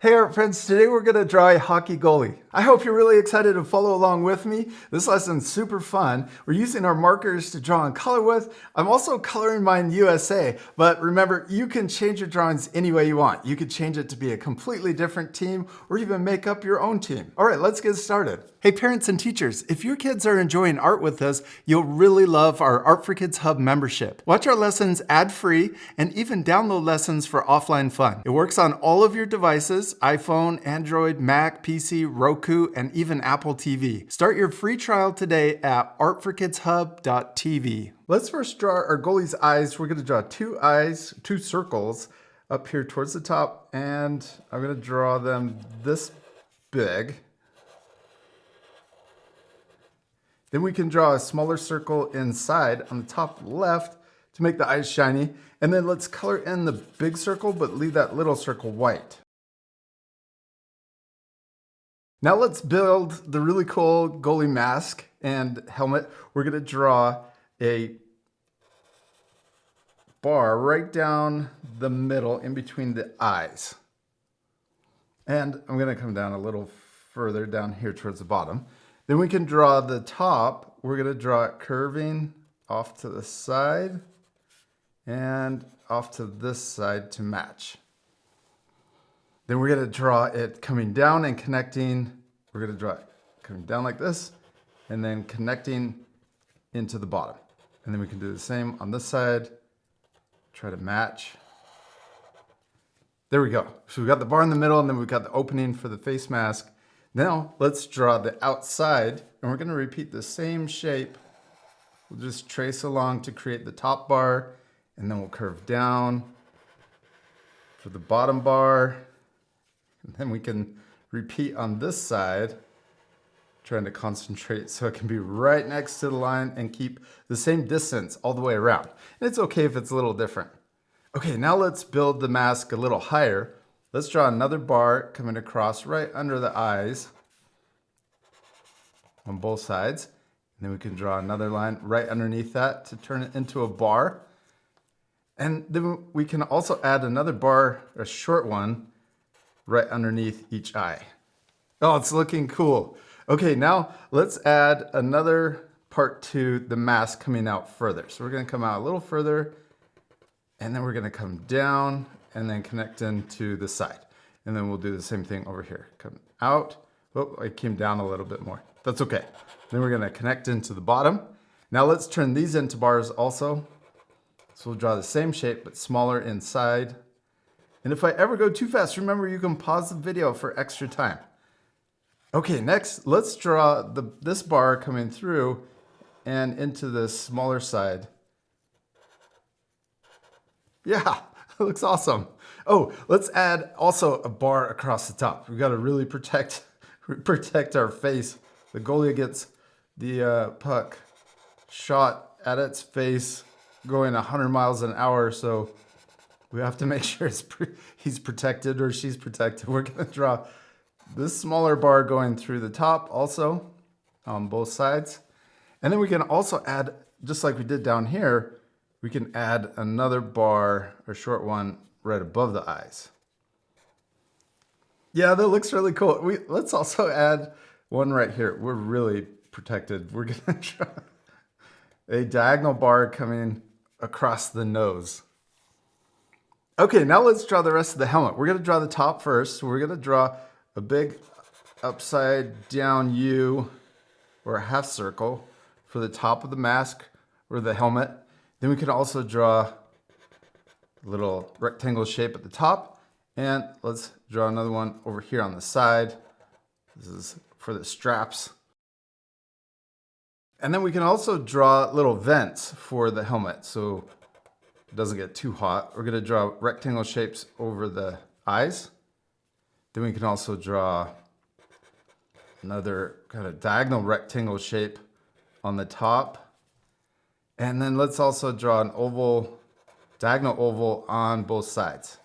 Hey art friends, today we're going to draw a hockey goalie. I hope you're really excited to follow along with me. This lesson's super fun. We're using our markers to draw and color with. I'm also coloring mine USA, but remember, you can change your drawings any way you want. You could change it to be a completely different team or even make up your own team. All right, let's get started. Hey parents and teachers, if your kids are enjoying art with us, you'll really love our Art for Kids Hub membership. Watch our lessons ad-free and even download lessons for offline fun. It works on all of your devices: iPhone, Android, Mac, PC, Roku, and even Apple TV. Start your free trial today at artforkidshub.tv. Let's first draw our goalie's eyes. We're going to draw two eyes, two circles up here towards the top, and I'm going to draw them this big. Then we can draw a smaller circle inside on the top left to make the eyes shiny. And then let's color in the big circle, but leave that little circle white. Now let's build the really cool goalie mask and helmet. We're going to draw a bar right down the middle in between the eyes. And I'm going to come down a little further down here towards the bottom. Then we can draw the top. We're going to draw it curving off to the side and off to this side to match. Then we're going to draw it coming down and connecting. We're going to draw it coming down like this and then connecting into the bottom. And then we can do the same on this side. Try to match. There we go. So we got the bar in the middle and then we've got the opening for the face mask. Now let's draw the outside and we're going to repeat the same shape. We'll just trace along to create the top bar and then we'll curve down for the bottom bar. And then we can repeat on this side, trying to concentrate so it can be right next to the line and keep the same distance all the way around. And it's okay if it's a little different. Okay, now let's build the mask a little higher. Let's draw another bar coming across right under the eyes on both sides. And then we can draw another line right underneath that to turn it into a bar. And then we can also add another bar, a short one, right underneath each eye. Oh, it's looking cool. Okay, now let's add another part to the mask coming out further. So we're going to come out a little further, and then we're going to come down and then connect into the side. And then we'll do the same thing over here. Come out. Oh, I came down a little bit more. That's okay. Then we're going to connect into the bottom. Now let's turn these into bars also. So we'll draw the same shape, but smaller inside. And if I ever go too fast, remember you can pause the video for extra time. Okay, next, let's draw this bar coming through and into the smaller side. Yeah, it looks awesome. Oh, let's add also a bar across the top. We've got to really protect our face. The goalie gets the puck shot at its face going 100 miles an hour, so we have to make sure he's protected or she's protected. We're going to draw this smaller bar going through the top also on both sides. And then we can also add, just like we did down here, we can add another bar, a short one, right above the eyes. Yeah, that looks really cool. Let's also add one right here. We're really protected. We're going to draw a diagonal bar coming across the nose. Okay, now let's draw the rest of the helmet. We're going to draw the top first. We're going to draw a big upside down U or a half circle for the top of the mask or the helmet. Then we can also draw a little rectangle shape at the top. And let's draw another one over here on the side. This is for the straps. And then we can also draw little vents for the helmet so it doesn't get too hot. We're going to draw rectangle shapes over the eyes. Then we can also draw another kind of diagonal rectangle shape on the top. And then let's also draw an oval, diagonal oval on both sides.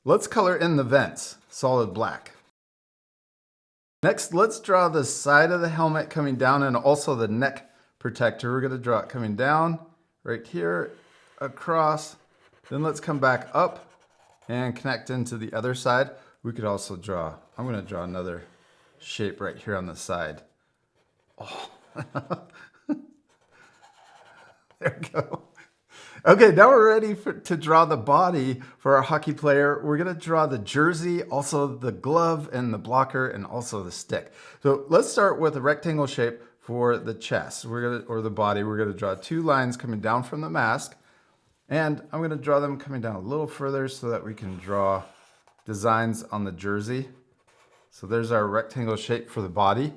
Let's color in the vents, solid black. Next, let's draw the side of the helmet coming down and also the neck protector. We're going to draw it coming down right here, across. Then let's come back up and connect into the other side. We could also draw, I'm going to draw another shape right here on the side. Oh, there we go. Okay, now we're ready to draw the body for our hockey player. We're going to draw the jersey, also the glove and the blocker, and also the stick. So let's start with a rectangle shape for the chest or the body. We're going to draw 2 lines coming down from the mask. And I'm going to draw them coming down a little further so that we can draw designs on the jersey. So there's our rectangle shape for the body.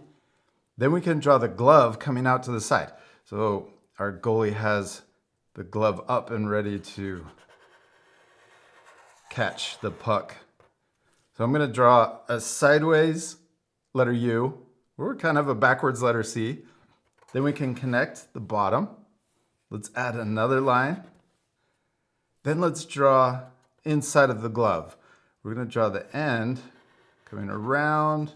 Then we can draw the glove coming out to the side. So our goalie has the glove up and ready to catch the puck. So I'm going to draw a sideways letter U, or kind of a backwards letter C. Then we can connect the bottom. Let's add another line. Then let's draw inside of the glove. We're going to draw the end coming around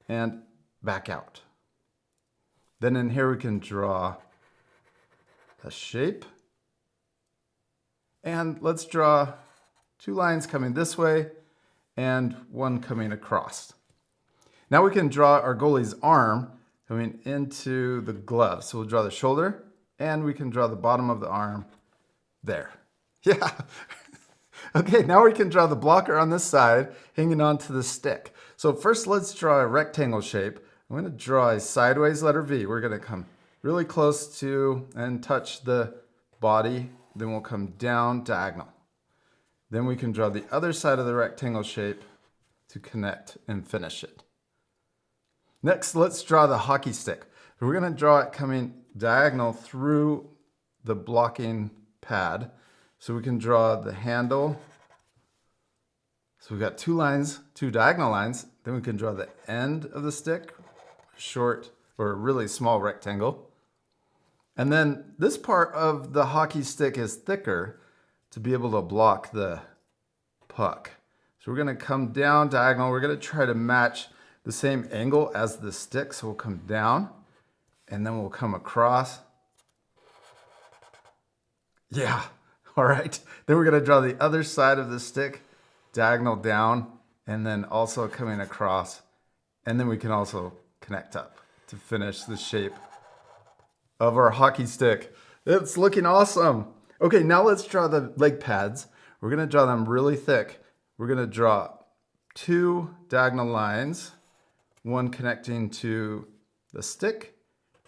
and back out. Then in here we can draw a shape. And let's draw 2 lines coming this way and 1 coming across. Now we can draw our goalie's arm coming into the glove. So we'll draw the shoulder and we can draw the bottom of the arm there. Yeah. Okay, now we can draw the blocker on this side hanging onto the stick. So first let's draw a rectangle shape. I'm going to draw a sideways letter V. We're going to come really close to and touch the body. Then we'll come down diagonal. Then we can draw the other side of the rectangle shape to connect and finish it. Next, let's draw the hockey stick. We're going to draw it coming diagonal through the blocking pad. So we can draw the handle. So we've got 2 lines, 2 diagonal lines. Then we can draw the end of the stick, short or a really small rectangle. And then this part of the hockey stick is thicker to be able to block the puck. So we're going to come down diagonal. We're going to try to match the same angle as the stick. So we'll come down and then we'll come across. Yeah. All right. Then we're going to draw the other side of the stick, diagonal down, and then also coming across. And then we can also connect up to finish the shape of our hockey stick. It's looking awesome. Okay, now let's draw the leg pads. We're going to draw them really thick. We're going to draw 2 diagonal lines, 1 connecting to the stick,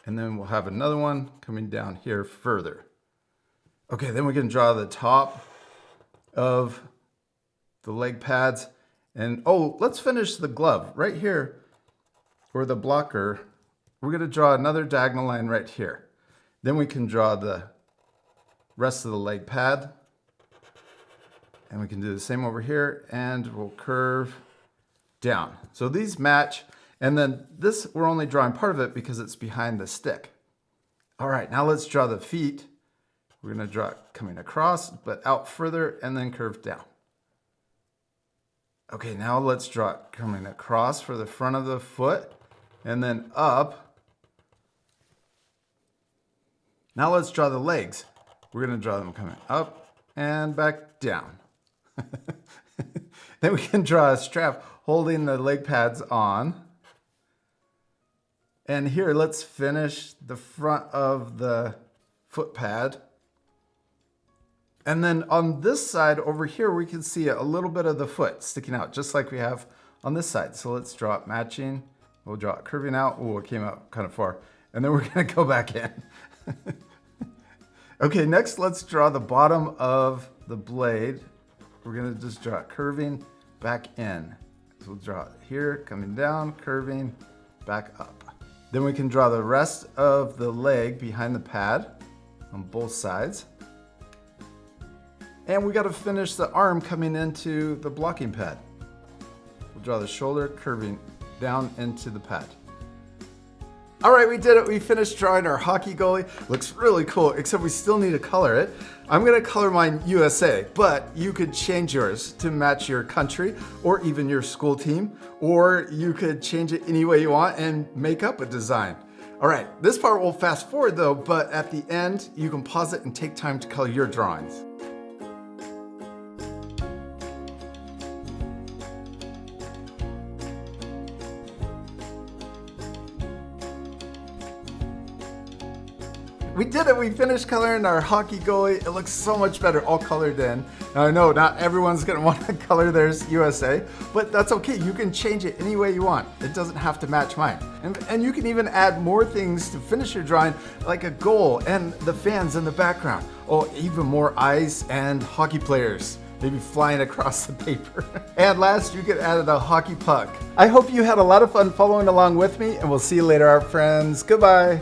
and then we'll have another one coming down here further. Okay, then we can draw the top of the leg pads. And oh, let's finish the glove right here, or the blocker. We're going to draw another diagonal line right here. Then we can draw the rest of the leg pad. And we can do the same over here, and we'll curve down. So these match, and then this, we're only drawing part of it because it's behind the stick. All right, now let's draw the feet. We're going to draw it coming across, but out further, and then curve down. Okay, now let's draw it coming across for the front of the foot, and then up. Now let's draw the legs. We're going to draw them coming up and back down. Then we can draw a strap holding the leg pads on. And here, let's finish the front of the foot pad. And then on this side over here, we can see a little bit of the foot sticking out, just like we have on this side. So let's draw it matching. We'll draw it curving out. Oh, it came out kind of far. And then we're going to go back in. Okay, next let's draw the bottom of the blade. We're going to just draw it curving back in. So we'll draw it here, coming down, curving, back up. Then we can draw the rest of the leg behind the pad on both sides. And we got to finish the arm coming into the blocking pad. We'll draw the shoulder curving down into the pad. All right, we did it. We finished drawing our hockey goalie. Looks really cool, except we still need to color it. I'm gonna color mine USA, but you could change yours to match your country or even your school team, or you could change it any way you want and make up a design. All right, this part will fast forward though, but at the end, you can pause it and take time to color your drawings. we did it. We finished coloring our hockey goalie. It looks so much better all colored in. Now I know not everyone's gonna want to color theirs USA, but that's okay. You can change it any way you want. It doesn't have to match mine. And you can even add more things to finish your drawing, like a goal and the fans in the background. Oh, even more eyes and hockey players, maybe flying across the paper. And last, you could add a hockey puck. I hope you had a lot of fun following along with me, and we'll see you later, our friends. Goodbye.